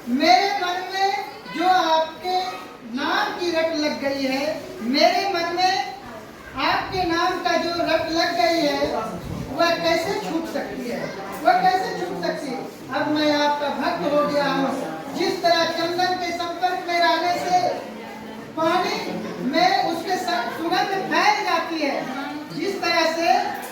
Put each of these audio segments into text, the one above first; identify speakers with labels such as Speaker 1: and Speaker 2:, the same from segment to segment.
Speaker 1: मेरे मन में जो आपके नाम की रट लग गई है, मेरे मन में आपके नाम का जो रट लग गई है, वह कैसे छूट सकती है? वह कैसे छूट सकती है? अब मैं आपका भक्त हो गया हूँ। जिस तरह चंदन के संपर्क में रहने से पानी में उसके सुगंध फैल जाती है, जिस तरह से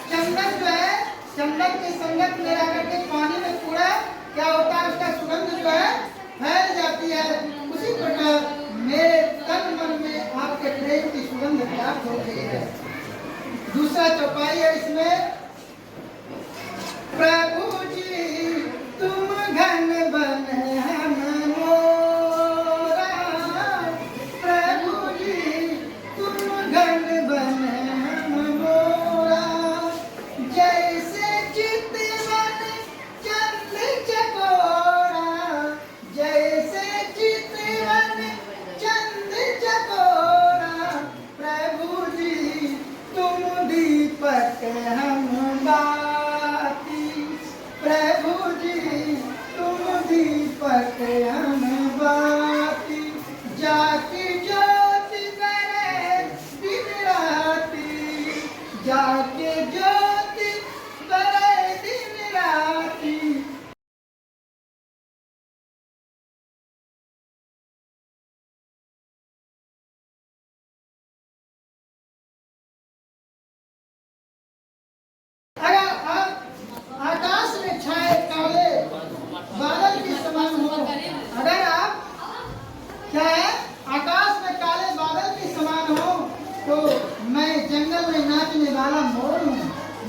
Speaker 1: चंदन जो है, चंदन के संगत में रह करके पानी में पूरा क्या होता है, उसका सुगंध जो है फैल जाती है। उसी प्रकार मेरे तन मन में आपके प्रेम की सुगंध प्राप्त हो गई है। दूसरा चौपाई है इसमें, प्रभु जी तुम घन बन हम मोरा, प्रभु जी तुम घन बन हम मोरा, जैसे चितवन चंद चकोरा, जैसे चितवन चंद चकोरा, प्रभु जी तुम दीपक हम बाती, प्रभु जी तुम दीपक हम बाती, जाकी ज्योति करे दिन राती, जाके ज्योति करे दिन राती। अगर आप आकाश में छाए काले बादल के समान हो, अगर आप क्या है आकाश में काले बादल के समान हो, तो मैं जंगल में नाचने वाला मोर हूँ।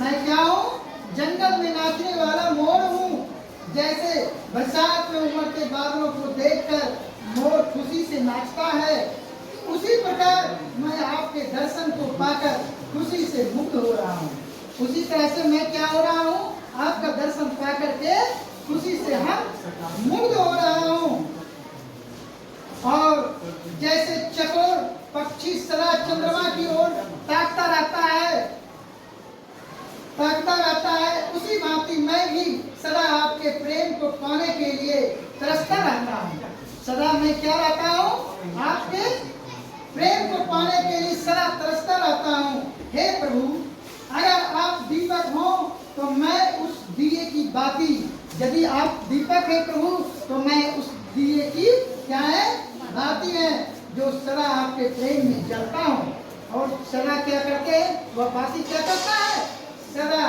Speaker 1: मैं क्या हूँ? जंगल में नाचने वाला मोर हूँ। जैसे बरसात में उमड़ते बादलों को देखकर मोर खुशी से नाचता है, उसी प्रकार मैं आपके दर्शन को पाकर खुशी से मुक्त हो रहा हूँ। उसी तरह से मैं क्या हो रहा हूँ? आपका दर्शन पा करके खुशी से हम मुक्त हो रहा हूँ। और जैसे चकोर पक्षी सदा चंद्रमा की ओर ताकता रहता है, उसी भांति मैं भी सदा आपके प्रेम को पाने के लिए तरसता रहता हूँ। सदा मैं क्या रहता हूँ? आपके प्रेम को पाने के लिए सदा तरसता रहता हूँ। हे प्रभु, अगर आप दीपक हो तो मैं उस दिए की बाती, यदि आप दीपक है प्रभु, तो मैं उस दिए की क्या है? बाती है, जो सदा आपके प्रेम में जलता हूँ। और सदा क्या करते हैं? वह बाती क्या करता है? सदा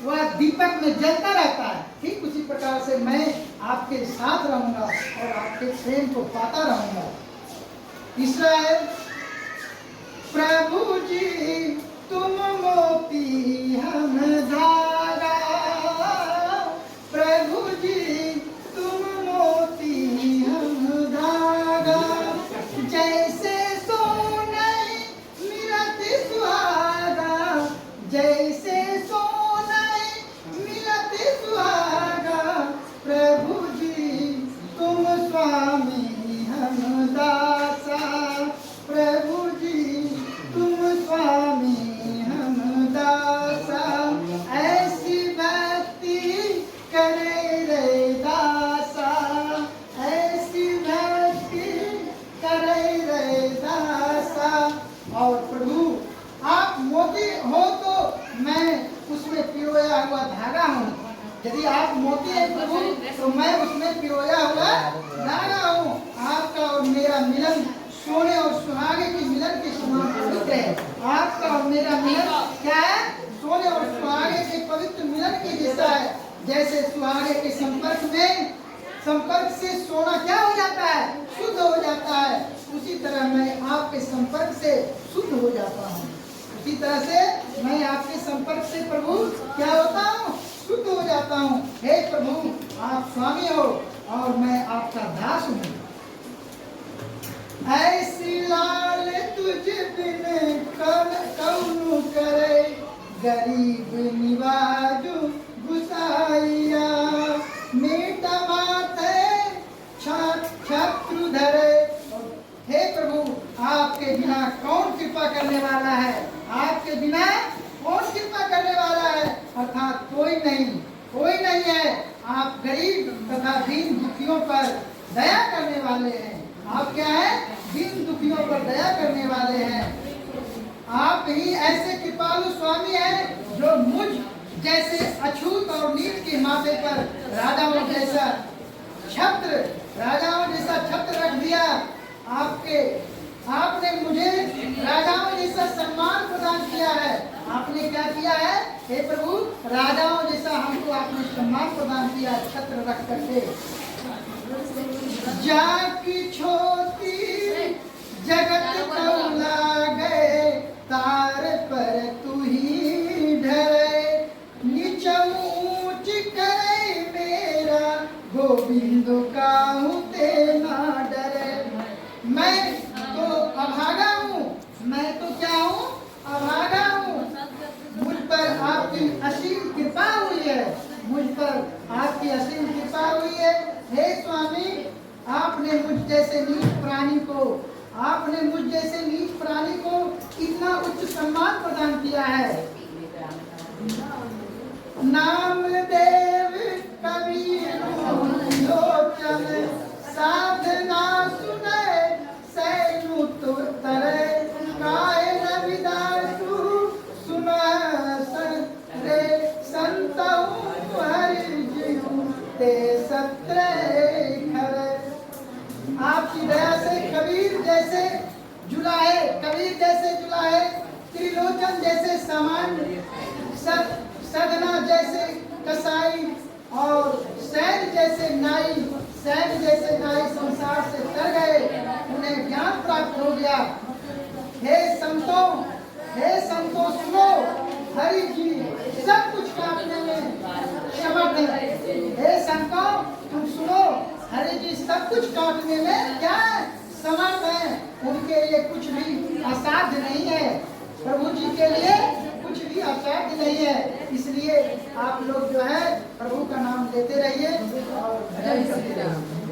Speaker 1: वह दीपक में जलता रहता है। ठीक उसी प्रकार से मैं आपके साथ रहूंगा और आपके प्रेम को पाता रहूंगा। तीसरा है, प्रभु जी तुम मोती हम धागा, प्रभु जी तुम मोती हम धागा, जैसे सोने मिलत सुहागा, जैसे सोने मिलत सुहागा, प्रभु जी तुम स्वामी हम दासा, प्रभु जी तुम स्वामी हम दासा, ऐसी भक्ति करे रे दासा, ऐसी भक्ति करे रे दासा। और प्रभु आप मोती हो तो मैं उसमें पिरोया हुआ धागा हूँ। यदि आप मोती है प्रभु, तो मैं उसमें पिरोया हुआ धागा हूँ। आपका और मेरा मिलन सोने और सुहागे के मिलन के समान पवित्र है। आपका और मेरा मिलन क्या है? सोने और सुहागे के पवित्र मिलन के जैसा है। जैसे सुहागे के संपर्क से सोना क्या हो जाता है? शुद्ध हो जाता है। उसी तरह मैं आपके संपर्क से शुद्ध हो जाता हूँ। उसी तरह से मैं आपके संपर्क से प्रभु क्या होता हूँ? शुद्ध हो जाता हूँ। हे प्रभु, आप स्वामी हो और मैं आपका दास हूँ। ऐसी लाल तुझ बिन कौन करे, गरीब निवाजू गुसाइया, मीठा माथे शत्रु धरे। हे प्रभु, आपके बिना कौन कृपा करने वाला है? आपके बिना कौन कृपा करने वाला है? अर्थात कोई नहीं है। आप गरीब तथा दीन दुखियों पर दया करने वाले हैं। आप क्या है? दीन दुखियों पर दया करने वाले हैं। आप ही ऐसे कृपालु स्वामी हैं जो मुझ जैसे अछूत और नीच के माथे पर राजाओं जैसा छत्र रख दिया। आपने मुझे राजाओं जैसा सम्मान प्रदान किया है। आपने क्या किया है? हे प्रभु, राजाओं जैसा हमको आपने सम्मान प्रदान किया, छत्र रख करके। जाकी छोटी जगत कौला गए, तार पर तू ही ढरे, नीच ऊंच करे मेरा, गोविंद काहू ते ना डरे। मैं तो अभागा हूँ, मैं तो क्या हूँ? अभागा हूँ। मुझ पर आपकी असीम कृपा हुई है, मुझ पर आपकी असीम कृपा हुई है। हे स्वामी, आपने मुझ जैसे नीच प्राणी को इतना उच्च सम्मान प्रदान किया है। नामदेव कबीर लोचन, साधना सुने सैनु तरे, काय रविदासु सुन रे, संतहु हरि जीव ते सत्रे खरे। आपकी दया से कबीर जैसे जुलाहे, त्रिलोचन जैसे सामान्य, सदना जैसे कसाई और सैन जैसे नाई संसार से तर गए, उन्हें ज्ञान प्राप्त हो गया। हे संतों सुनो, हरि जी सब कुछ काटने में समर्थ है। हे संतों तुम सुनो, हरि जी सब कुछ काटने में क्या है? समर्थ है। उनके लिए कुछ भी असाध्य नहीं है। प्रभु जी के लिए कुछ भी असाध्य नहीं है। इसलिए आप लोग जो है प्रभु का नाम लेते रहिए और भजन करते रहिए।